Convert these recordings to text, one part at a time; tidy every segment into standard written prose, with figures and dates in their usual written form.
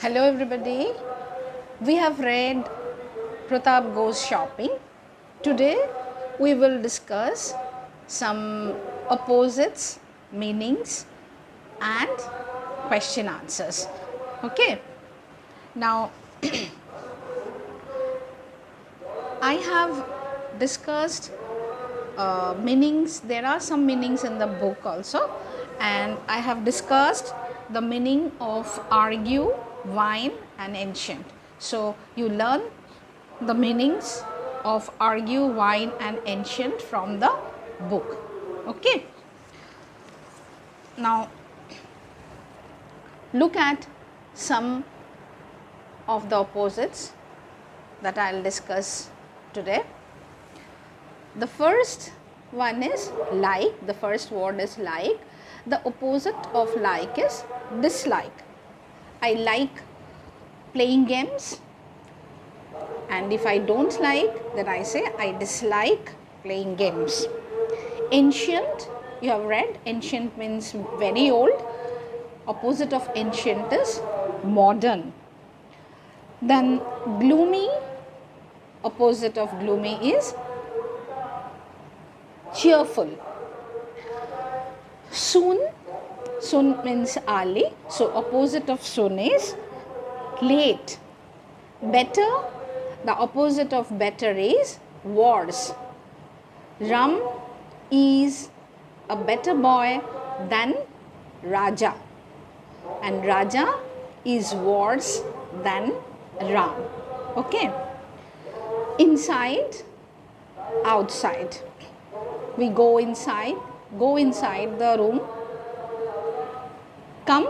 Hello everybody, we have read Pratap Goes Shopping. Today we will discuss some opposites, meanings and question answers. Okay, now I have discussed meanings. There are some meanings in the book also, and I have discussed the meaning of argue, wine and ancient. So you learn the meanings of argue, wine and ancient from the book. Okay, now look at some of the opposites that I will discuss today. The first one is like. The first word is like. The opposite of like is dislike. I like playing games, and if I don't like, then I say I dislike playing games. Ancient, you have read, ancient means very old. Opposite of ancient is modern. Then gloomy, opposite of gloomy is cheerful. Soon, soon means early, so opposite of soon is late. Better, the opposite of better is worse. Ram is a better boy than Raja, and Raja is worse than Ram. Okay, inside, outside. We go inside the room, come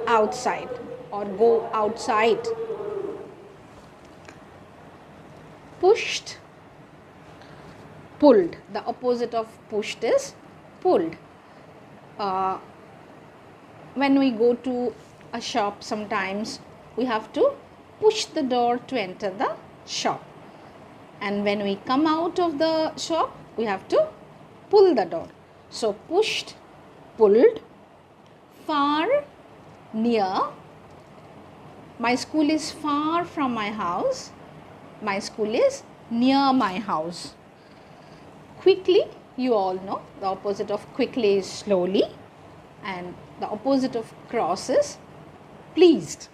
outside or go outside. Pushed, pulled. The opposite of pushed is pulled. When we go to a shop, sometimes we have to push the door to enter the shop, and when we come out of the shop, we have to pull the door. So pushed, pulled. Far, near. My school is far from my house. My school is near my house. Quickly, you all know the opposite of quickly is slowly, and the opposite of cross is pleased.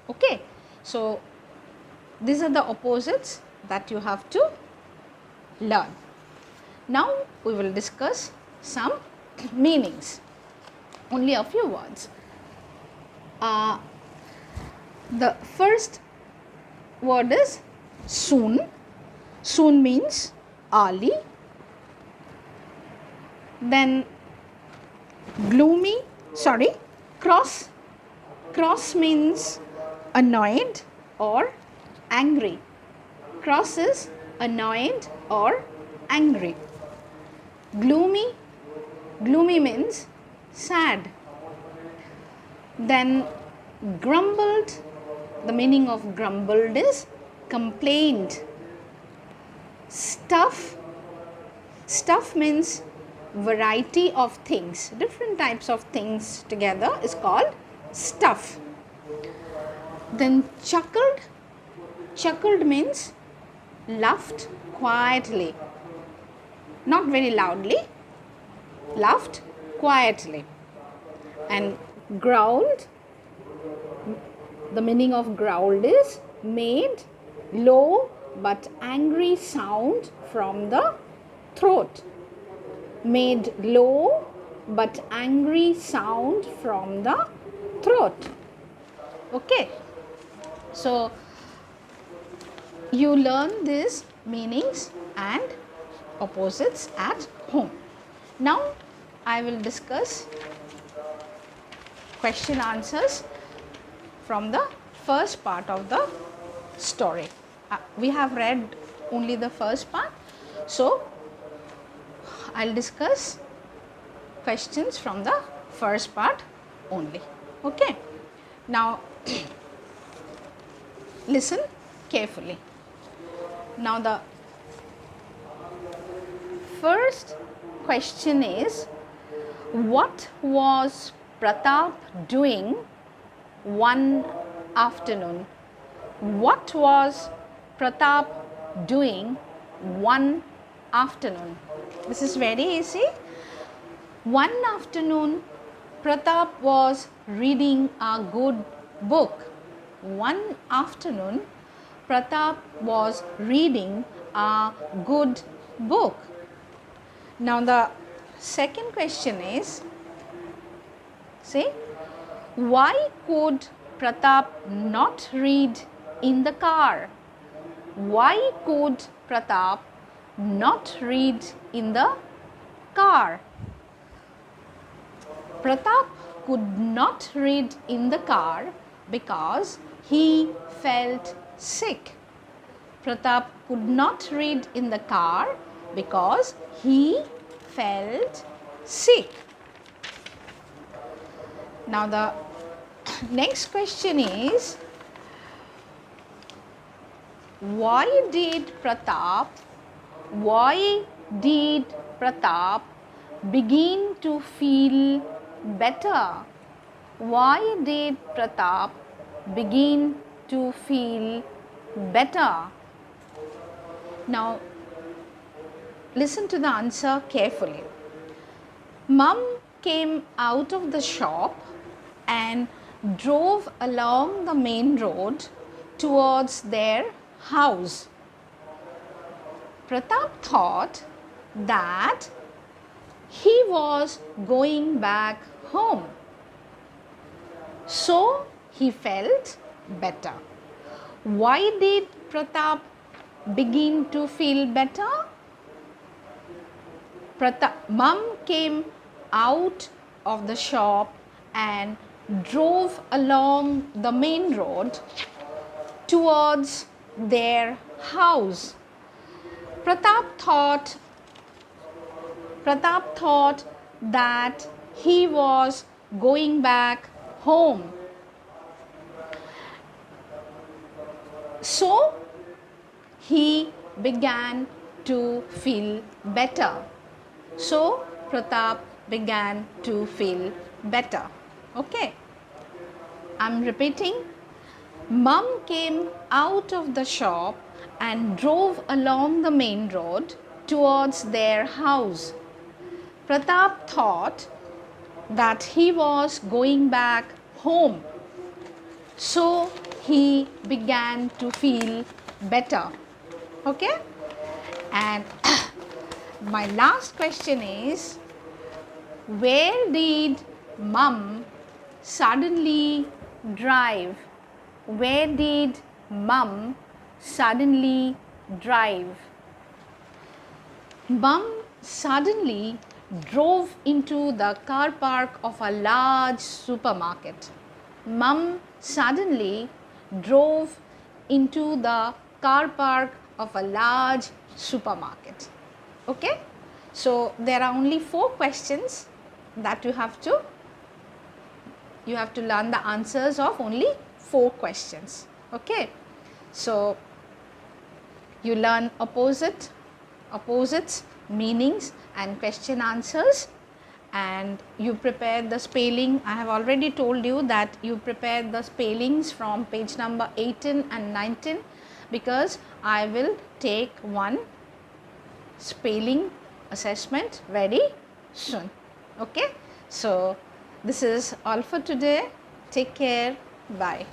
Okay, so these are the opposites that you have to learn. Now we will discuss some meanings, only a few words. The first word is soon. Soon means early. Then gloomy, cross. Cross means annoyed or angry. Cross is annoyed or angry. Gloomy, gloomy means sad. Then grumbled, the meaning of grumbled is complained. Stuff, stuff means variety of things, different types of things together is called stuff. Then chuckled, chuckled means laughed quietly, not very loudly, laughed quietly. And growled, the meaning of growled is made low but angry sound from the throat. Made low but angry sound from the throat. Okay, so you learn these meanings and opposites at home. Now I will discuss question answers from the first part of the story. We have read only the first part, so I'll discuss questions from the first part only. Okay, now listen carefully. Now the first question is, what was Pratap doing one afternoon. What was Pratap doing one afternoon? This is very easy. One afternoon, Pratap was reading a good book. One afternoon, Pratap was reading a good book. Now the second question is, say, why could Pratap not read in the car? Why could Pratap not read in the car? Pratap could not read in the car because he felt sick. Pratap could not read in the car because he felt sick. Now the next question is, why did Pratap begin to feel better? Why did Pratap begin to feel better? Now listen to the answer carefully. Mum came out of the shop and drove along the main road towards their house. Pratap thought that he was going back home, so he felt better. Why did Pratap begin to feel better? Mum came out of the shop and drove along the main road towards their house. Pratap thought that he was going back home, so he began to feel better. So Pratap began to feel better. Okay, I'm repeating. Mum came out of the shop and drove along the main road towards their house. Pratap thought that he was going back home, so he began to feel better. Okay, and my last question is, where did Mum suddenly drive? Where did Mum suddenly drive? Mum suddenly drove into the car park of a large supermarket. Mum suddenly drove into the car park of a large supermarket. Okay, so there are only 4 questions that you have to learn the answers of only 4 questions. Okay, so you learn opposites, meanings and question answers, and you prepare the spelling. I have already told you that you prepare the spellings from page number 18 and 19, because I will take one spelling assessment very soon. Okay, so this is all for today. Take care. Bye.